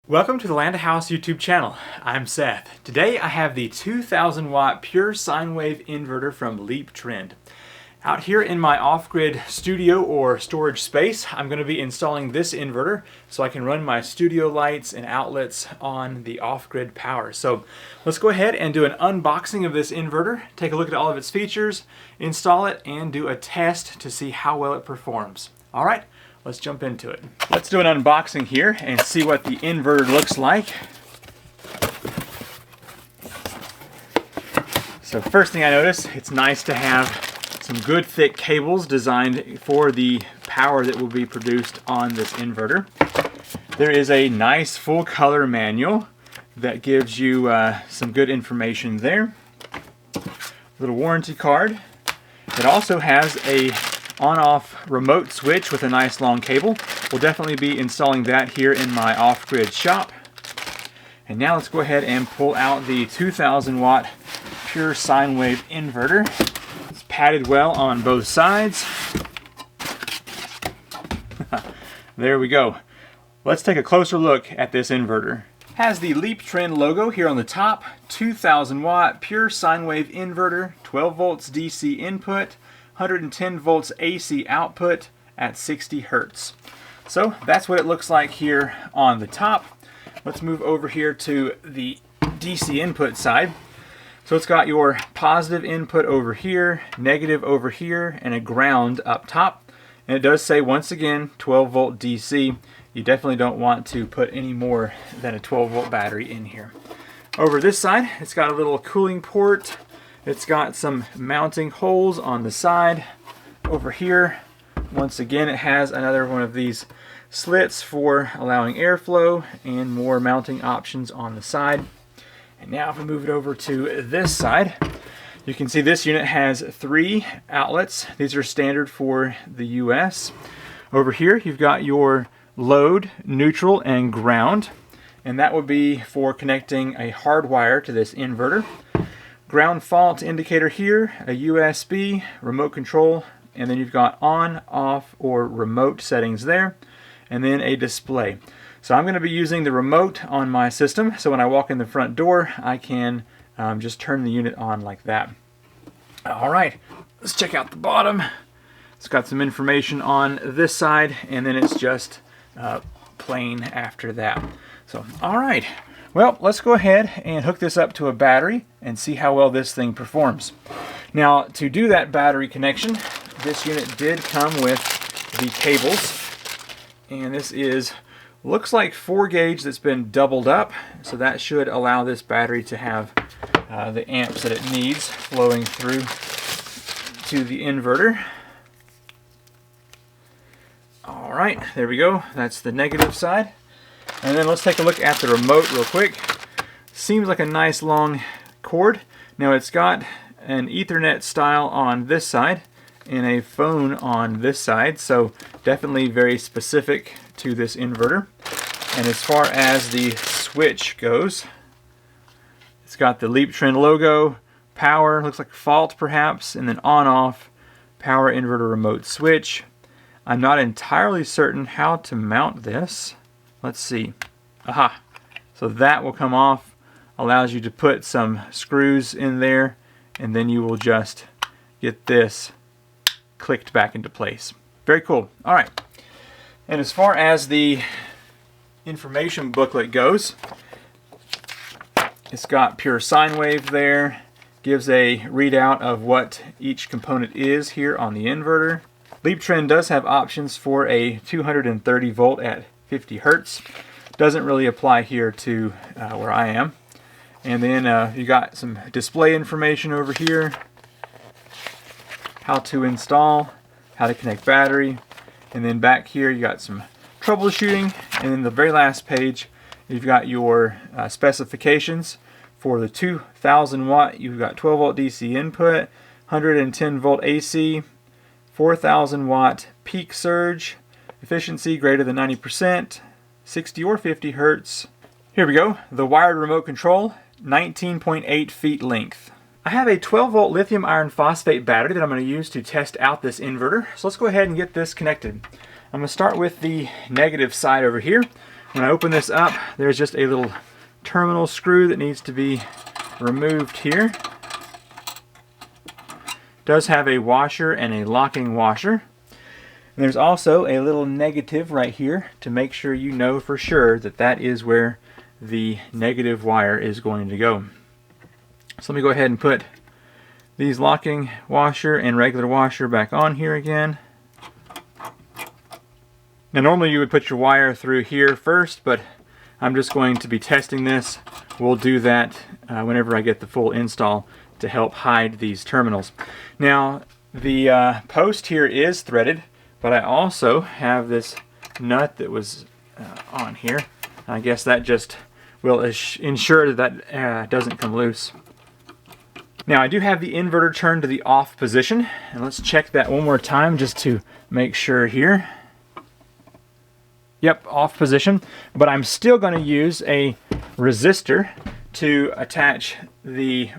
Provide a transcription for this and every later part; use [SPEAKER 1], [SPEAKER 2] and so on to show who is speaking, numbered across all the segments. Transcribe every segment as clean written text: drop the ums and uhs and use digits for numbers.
[SPEAKER 1] Welcome to the Land House YouTube channel. I'm Seth. Today I have the 2000 watt Pure Sine Wave inverter from LeapTrend. Out here in my off-grid studio or storage space, I'm going to be installing this inverter so I can run my studio lights and outlets on the off-grid power. So let's go ahead and do an unboxing of this inverter, take a look at all of its features, install it, and do a test to see how well it performs. All right. Let's jump into it. Let's do an unboxing here and see what the inverter looks like. So first thing I notice, it's nice to have some good thick cables designed for the power that will be produced on this inverter. There is a nice full color manual that gives you some good information there. Little warranty card. It also has a on-off remote switch with a nice long cable. We'll definitely be installing that here in my off-grid shop. And now let's go ahead and pull out the 2000 watt Pure Sine Wave inverter. It's padded well on both sides. There we go. Let's take a closer look at this inverter. It has the LeapTrend logo here on the top. 2000 watt Pure Sine Wave inverter, 12 volts DC input, 110 volts AC output at 60 Hertz. So that's what it looks like here on the top. Let's move over here to the DC input side. So it's got your positive input over here, negative over here, and a ground up top. And it does say, once again, 12 volt DC. You definitely don't want to put any more than a 12 volt battery in here. Over this side, it's got a little cooling port. It's got some mounting holes on the side. Over here, once again, it has another one of these slits for allowing airflow and more mounting options on the side. And now if we move it over to this side, you can see this unit has 3 outlets. These are standard for the US. Over here, you've got your load, neutral, and ground. And that would be for connecting a hard wire to this inverter. Ground fault indicator here, a USB, remote control, and then you've got on, off, or remote settings there, and then a display. So I'm going to be using the remote on my system, so when I walk in the front door, I can just turn the unit on like that. All right, let's check out the bottom. It's got some information on this side, and then it's just plain after that. So, all right. Well, let's go ahead and hook this up to a battery and see how well this thing performs. Now, to do that battery connection, this unit did come with the cables. And this looks like 4 gauge that's been doubled up. So that should allow this battery to have the amps that it needs flowing through to the inverter. All right, there we go. That's the negative side. And then let's take a look at the remote real quick. Seems like a nice long cord. Now it's got an Ethernet style on this side and a phone on this side, so definitely very specific to this inverter. And as far as the switch goes, it's got the LeapTrend logo, power, looks like fault perhaps, and then on-off, power inverter remote switch. I'm not entirely certain how to mount this. Let's see. Aha. So that will come off. Allows you to put some screws in there, and then you will just get this clicked back into place. Very cool. All right. And as far as the information booklet goes, it's got Pure Sine Wave there. Gives a readout of what each component is here on the inverter. LeapTrend does have options for a 230 volt at 50 Hertz. Doesn't really apply here to where I am. And then you got some display information over here. How to install, how to connect battery. And then back here you got some troubleshooting. And then the very last page, you've got your specifications. For the 2000 watt, you've got 12 volt DC input, 110 volt AC, 4000 watt peak surge, efficiency greater than 90%, 60 or 50 Hertz. Here we go, the wired remote control, 19.8 feet length. I have a 12 volt lithium iron phosphate battery that I'm going to use to test out this inverter. So let's go ahead and get this connected. I'm going to start with the negative side over here. When I open this up, there's just a little terminal screw that needs to be removed here. It does have a washer and a locking washer. And there's also a little negative right here to make sure you know for sure that that is where the negative wire is going to go. So let me go ahead and put these locking washer and regular washer back on here again. Now normally you would put your wire through here first, but I'm just going to be testing this. We'll do that whenever I get the full install to help hide these terminals. Now the post here is threaded, but I also have this nut that was on here. I guess that just will ensure that that doesn't come loose. Now I do have the inverter turned to the off position, and let's check that one more time just to make sure here. Yep, off position, but I'm still going to use a resistor to attach the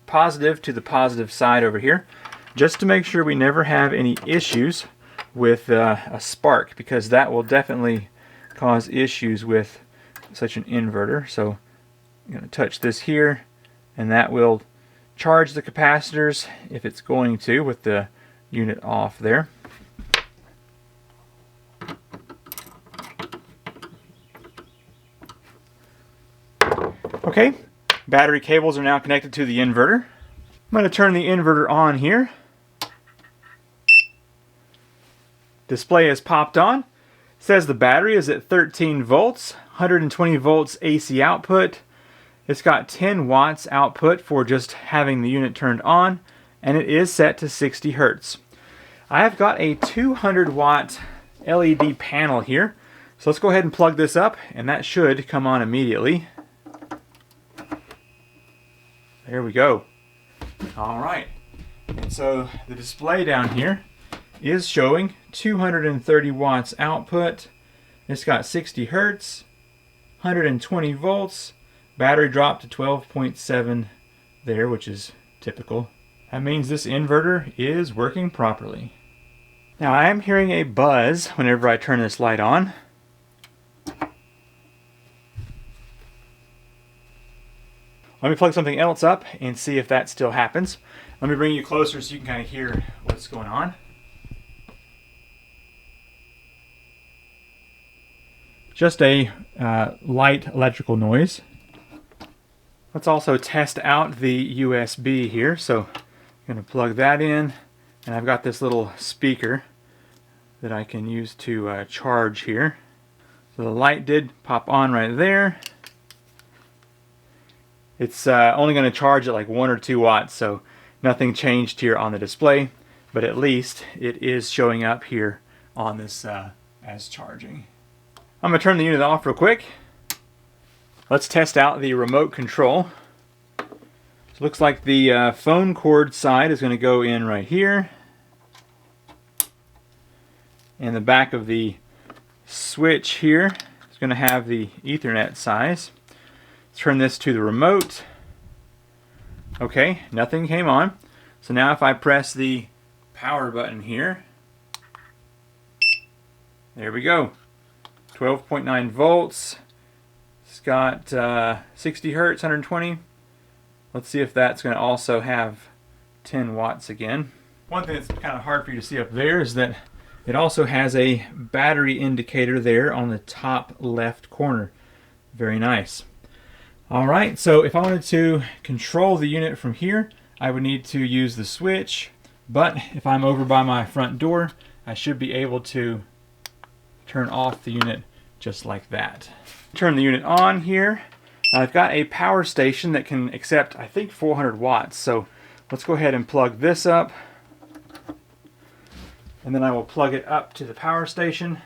[SPEAKER 1] positive to the positive side over here, just to make sure we never have any issues with a spark, because that will definitely cause issues with such an inverter. So I'm going to touch this here, and that will charge the capacitors if it's going to, with the unit off there. Okay, battery cables are now connected to the inverter. I'm going to turn the inverter on here. Display is popped on. It says the battery is at 13 volts, 120 volts AC output. It's got 10 watts output for just having the unit turned on, and it is set to 60 Hertz. I have got a 200 watt LED panel here, so let's go ahead and plug this up, and that should come on immediately. There we go. All right, and so the display down here is showing 230 watts output. It's got 60 Hertz, 120 volts. Battery dropped to 12.7 there, which is typical. That means this inverter is working properly. Now I am hearing a buzz whenever I turn this light on. Let me plug something else up and see if that still happens. Let me bring you closer so you can kind of hear what's going on. Just a light electrical noise. Let's also test out the USB here. So I'm going to plug that in, and I've got this little speaker that I can use to charge here. So the light did pop on right there. It's only going to charge at like 1 or 2 watts, so nothing changed here on the display, but at least it is showing up here on this as charging. I'm going to turn the unit off real quick. Let's test out the remote control. So it looks like the phone cord side is going to go in right here, and the back of the switch here is going to have the Ethernet size. Turn this to the remote. Okay, nothing came on. So now if I press the power button here, there we go. 12.9 volts. It's got 60 Hertz, 120. Let's see if that's going to also have 10 watts again. One thing that's kind of hard for you to see up there is that it also has a battery indicator there on the top left corner. Very nice. Alright, so if I wanted to control the unit from here, I would need to use the switch, but if I'm over by my front door, I should be able to turn off the unit just like that. Turn the unit on here. I've got a power station that can accept, I think, 400 watts, so let's go ahead and plug this up, and then I will plug it up to the power station.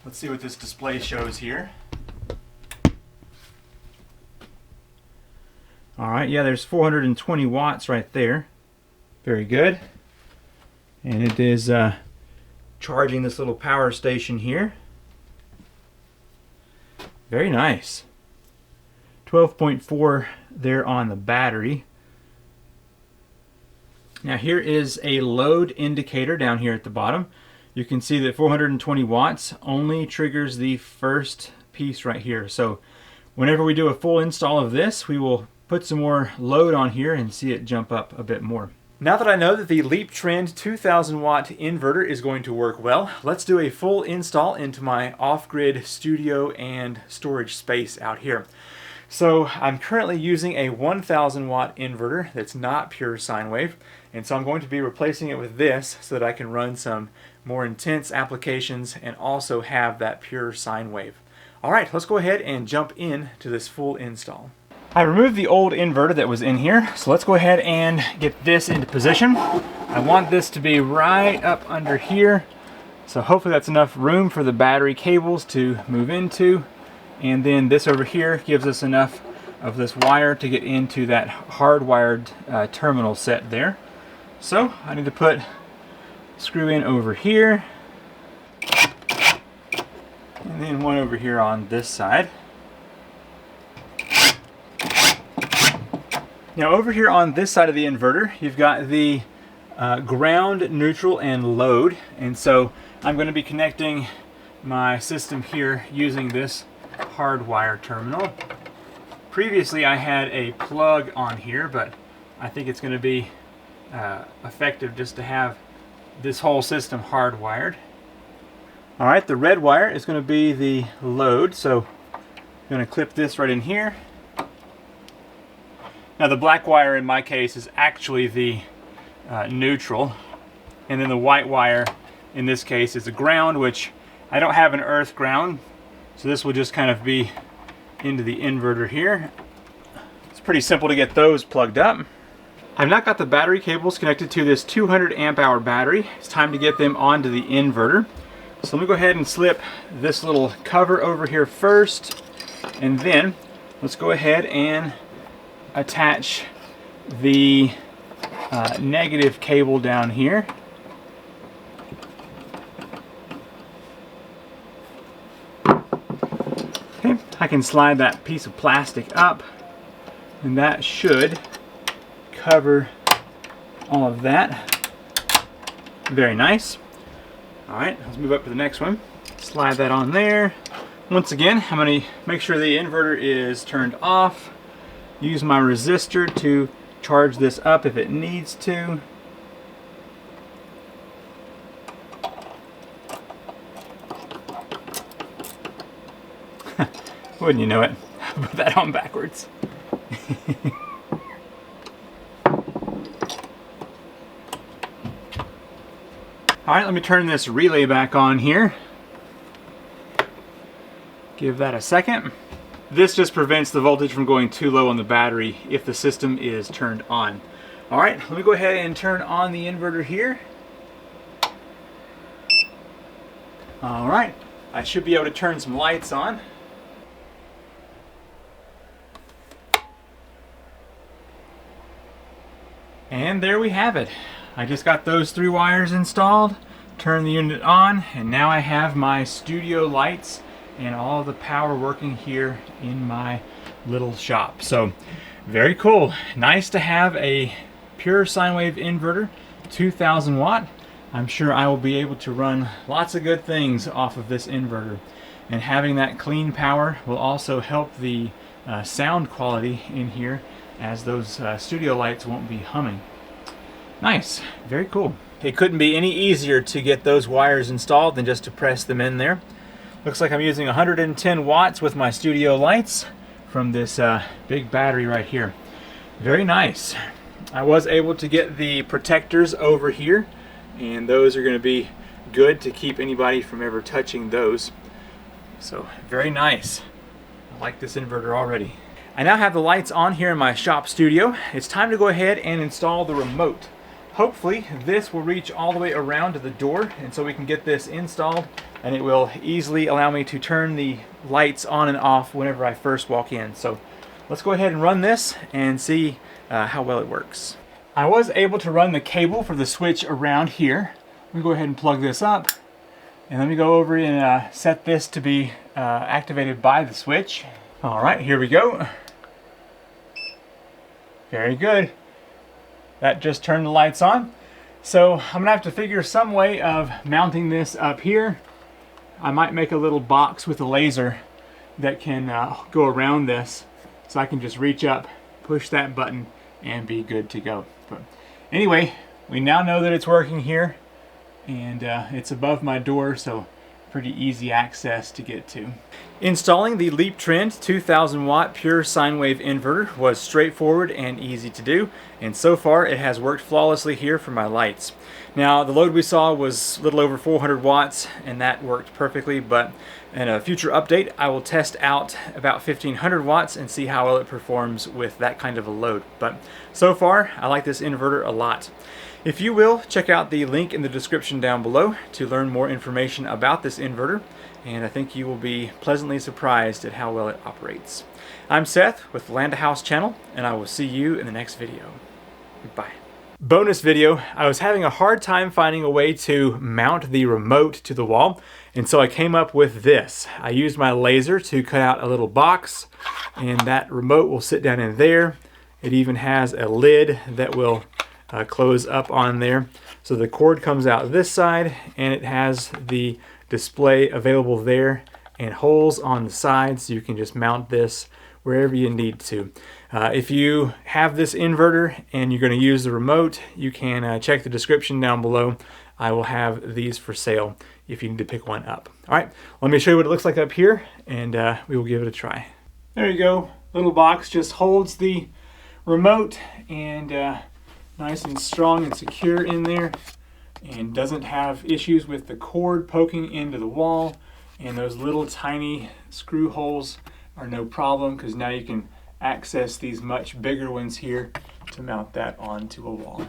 [SPEAKER 1] Let's see what this display shows here. Alright, yeah, there's 420 watts right there. Very good. And it is charging this little power station here. Very nice. 12.4 there on the battery. Now here is a load indicator down here at the bottom. you can see that 420 watts only triggers the first piece right here. So whenever we do a full install of this, we will put some more load on here and see it jump up a bit more. Now that I know that the LeapTrend 2000w inverter is going to work well, let's do a full install into my off-grid studio and storage space out here. So I'm currently using a 1000w inverter that's not Pure Sine Wave, and so I'm going to be replacing it with this so that I can run some more intense applications and also have that Pure Sine Wave. Alright, let's go ahead and jump into this full install. I removed the old inverter that was in here, so let's go ahead and get this into position. I want this to be right up under here, so hopefully that's enough room for the battery cables to move into, and then this over here gives us enough of this wire to get into that hardwired terminal set there. So I need to put screw in over here, and then one over here on this side. Now over here on this side of the inverter, you've got the ground, neutral, and load. And so I'm going to be connecting my system here using this hardwire terminal. Previously I had a plug on here, but I think it's going to be effective just to have this whole system hardwired. Alright, the red wire is going to be the load, so I'm going to clip this right in here. Now the black wire in my case is actually the neutral, and then the white wire in this case is the ground, which I don't have an earth ground, so this will just kind of be into the inverter here. It's pretty simple to get those plugged up. I've not got the battery cables connected to this 200 amp hour battery. It's time to get them onto the inverter. So let me go ahead and slip this little cover over here first, and then let's go ahead and attach the negative cable down here. Okay, I can slide that piece of plastic up, and that should cover all of that. Very nice. Alright, let's move up to the next one. Slide that on there. Once again, I'm going to make sure the inverter is turned off. Use my resistor to charge this up if it needs to. Wouldn't you know it? Put that on backwards. Alright, let me turn this relay back on here. Give that a second. This just prevents the voltage from going too low on the battery if the system is turned on. Alright, let me go ahead and turn on the inverter here. Alright, I should be able to turn some lights on. And there we have it. I just got those 3 wires installed, turned the unit on, and now I have my studio lights and all the power working here in my little shop. So very cool. Nice to have a Pure Sine Wave inverter, 2000 watt. I'm sure I will be able to run lots of good things off of this inverter, and having that clean power will also help the sound quality in here, as those studio lights won't be humming. Nice, very cool. It couldn't be any easier to get those wires installed than just to press them in there. Looks like I'm using 110 watts with my studio lights from this big battery right here. Very nice. I was able to get the protectors over here, and those are going to be good to keep anybody from ever touching those. So very nice. I like this inverter already. I now have the lights on here in my shop studio. It's time to go ahead and install the remote. Hopefully this will reach all the way around to the door, and so we can get this installed, and it will easily allow me to turn the lights on and off whenever I first walk in. So let's go ahead and run this and see how well it works. I was able to run the cable for the switch around here. Let me go ahead and plug this up, and let me go over and set this to be activated by the switch. Alright, here we go. Very good. That just turned the lights on. So I'm gonna have to figure some way of mounting this up here. I might make a little box with a laser that can go around this, so I can just reach up, push that button, and be good to go. But anyway, we now know that it's working here, and it's above my door, so pretty easy access to get to. Installing the LeapTrend 2000w Pure Sine Wave inverter was straightforward and easy to do, and so far it has worked flawlessly here for my lights. Now the load we saw was a little over 400 watts, and that worked perfectly, but in a future update I will test out about 1500 watts and see how well it performs with that kind of a load. But so far I like this inverter a lot. If you will, check out the link in the description down below to learn more information about this inverter, and I think you will be pleasantly surprised at how well it operates. I'm Seth with the Land House channel, and I will see you in the next video. Bye. Bonus video, I was having a hard time finding a way to mount the remote to the wall, and so I came up with this. I used my laser to cut out a little box, and that remote will sit down in there. It even has a lid that will close up on there. So the cord comes out this side, and it has the display available there and holes on the sides, so you can just mount this wherever you need to. If you have this inverter and you're going to use the remote, you can check the description down below. I will have these for sale if you need to pick one up. All right, let me show you what it looks like up here, and we will give it a try. There you go. Little box just holds the remote, and nice and strong and secure in there, and doesn't have issues with the cord poking into the wall, and those little tiny screw holes are no problem, because now you can access these much bigger ones here to mount that onto a wall.